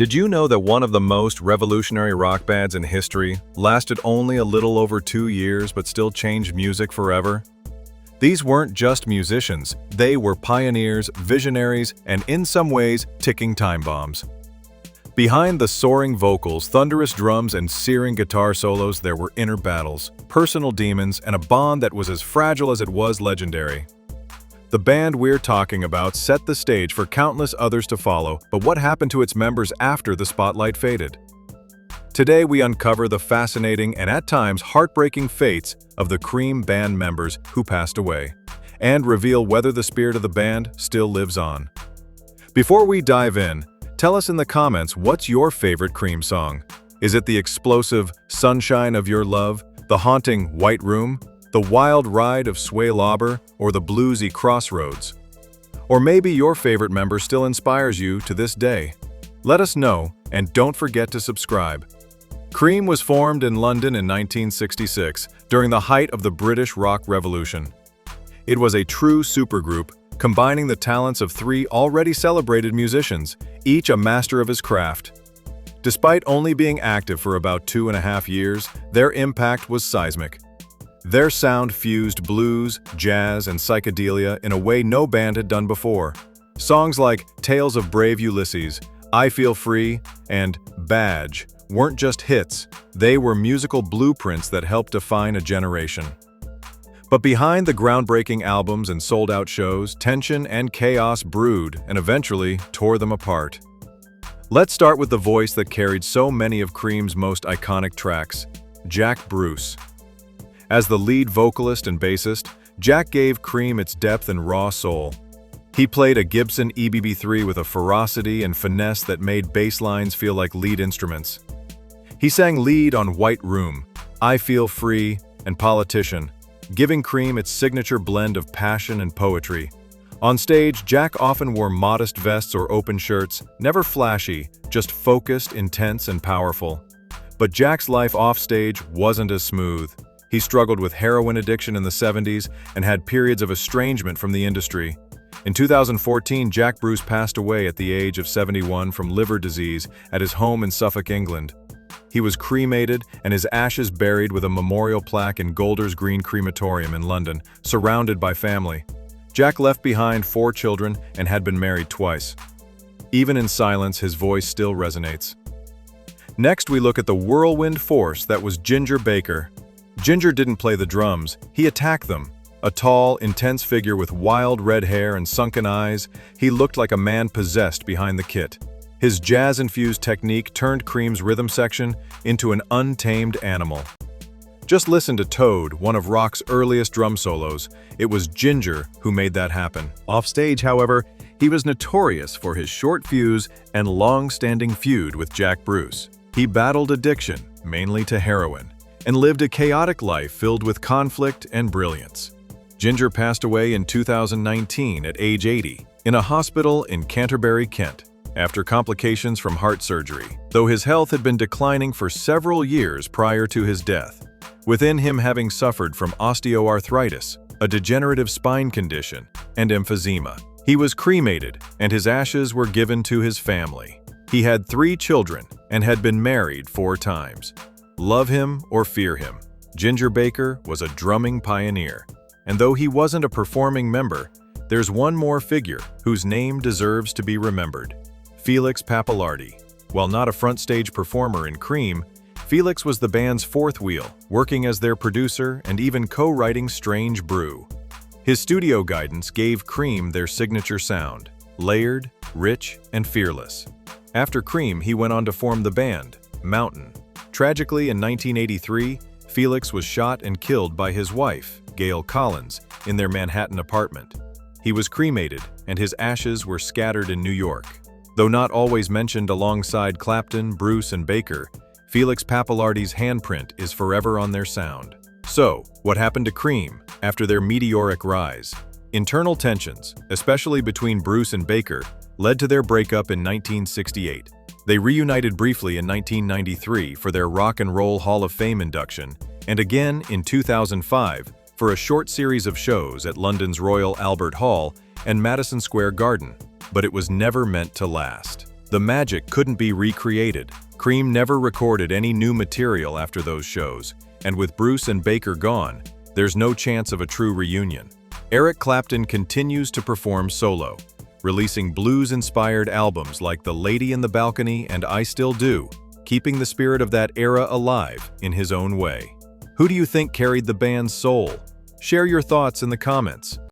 Did you know that one of the most revolutionary rock bands in history lasted only a little over 2 years but still changed music forever? These weren't just musicians, they were pioneers, visionaries, and in some ways, ticking time bombs. Behind the soaring vocals, thunderous drums, and searing guitar solos, there were inner battles, personal demons, and a bond that was as fragile as it was legendary. The band we're talking about set the stage for countless others to follow, but what happened to its members after the spotlight faded? Today we uncover the fascinating and at times heartbreaking fates of the Cream band members who passed away, and reveal whether the spirit of the band still lives on. Before we dive in, tell us in the comments what's your favorite Cream song. Is it the explosive Sunshine of Your Love, the haunting White Room, the wild ride of Sway Lauber, or the bluesy Crossroads? Or maybe your favorite member still inspires you to this day. Let us know, and don't forget to subscribe. Cream was formed in London in 1966, during the height of the British rock revolution. It was a true supergroup, combining the talents of 3 already celebrated musicians, each a master of his craft. Despite only being active for about 2.5 years, their impact was seismic. Their sound fused blues, jazz, and psychedelia in a way no band had done before. Songs like Tales of Brave Ulysses, I Feel Free, and Badge weren't just hits, they were musical blueprints that helped define a generation. But behind the groundbreaking albums and sold-out shows, tension and chaos brewed and eventually tore them apart. Let's start with the voice that carried so many of Cream's most iconic tracks, Jack Bruce. As the lead vocalist and bassist, Jack gave Cream its depth and raw soul. He played a Gibson EBB3 with a ferocity and finesse that made bass lines feel like lead instruments. He sang lead on White Room, I Feel Free, and Politician, giving Cream its signature blend of passion and poetry. On stage, Jack often wore modest vests or open shirts, never flashy, just focused, intense, and powerful. But Jack's life offstage wasn't as smooth. He struggled with heroin addiction in the 70s and had periods of estrangement from the industry. In 2014, Jack Bruce passed away at the age of 71 from liver disease at his home in Suffolk, England. He was cremated and his ashes buried with a memorial plaque in Golders Green Crematorium in London, surrounded by family. Jack left behind 4 children and had been married twice. Even in silence, his voice still resonates. Next, we look at the whirlwind force that was Ginger Baker. Ginger didn't play the drums, he attacked them. A tall, intense figure with wild red hair and sunken eyes, he looked like a man possessed behind the kit. His jazz-infused technique turned Cream's rhythm section into an untamed animal. Just listen to Toad, one of rock's earliest drum solos. It was Ginger who made that happen. Offstage, however, he was notorious for his short fuse and long-standing feud with Jack Bruce. He battled addiction, mainly to heroin, and lived a chaotic life filled with conflict and brilliance. Ginger passed away in 2019 at age 80 in a hospital in Canterbury, Kent, after complications from heart surgery, though his health had been declining for several years prior to his death, within him having suffered from osteoarthritis, a degenerative spine condition, and emphysema. He was cremated, and his ashes were given to his family. He had 3 children and had been married 4 times. Love him or fear him, Ginger Baker was a drumming pioneer. And though he wasn't a performing member, there's one more figure whose name deserves to be remembered: Felix Pappalardi. While not a front-stage performer in Cream, Felix was the band's 4th wheel, working as their producer and even co-writing Strange Brew. His studio guidance gave Cream their signature sound, layered, rich, and fearless. After Cream, he went on to form the band, Mountain. Tragically, in 1983, Felix was shot and killed by his wife, Gail Collins, in their Manhattan apartment. He was cremated, and his ashes were scattered in New York. Though not always mentioned alongside Clapton, Bruce, and Baker, Felix Pappalardi's handprint is forever on their sound. So, what happened to Cream after their meteoric rise? Internal tensions, especially between Bruce and Baker, led to their breakup in 1968. They reunited briefly in 1993 for their Rock and Roll Hall of Fame induction, and again in 2005 for a short series of shows at London's Royal Albert Hall and Madison Square Garden, but it was never meant to last. The magic couldn't be recreated. Cream never recorded any new material after those shows, and with Bruce and Baker gone, there's no chance of a true reunion. Eric Clapton continues to perform solo, releasing blues-inspired albums like The Lady in the Balcony and I Still Do, keeping the spirit of that era alive in his own way. Who do you think carried the band's soul? Share your thoughts in the comments.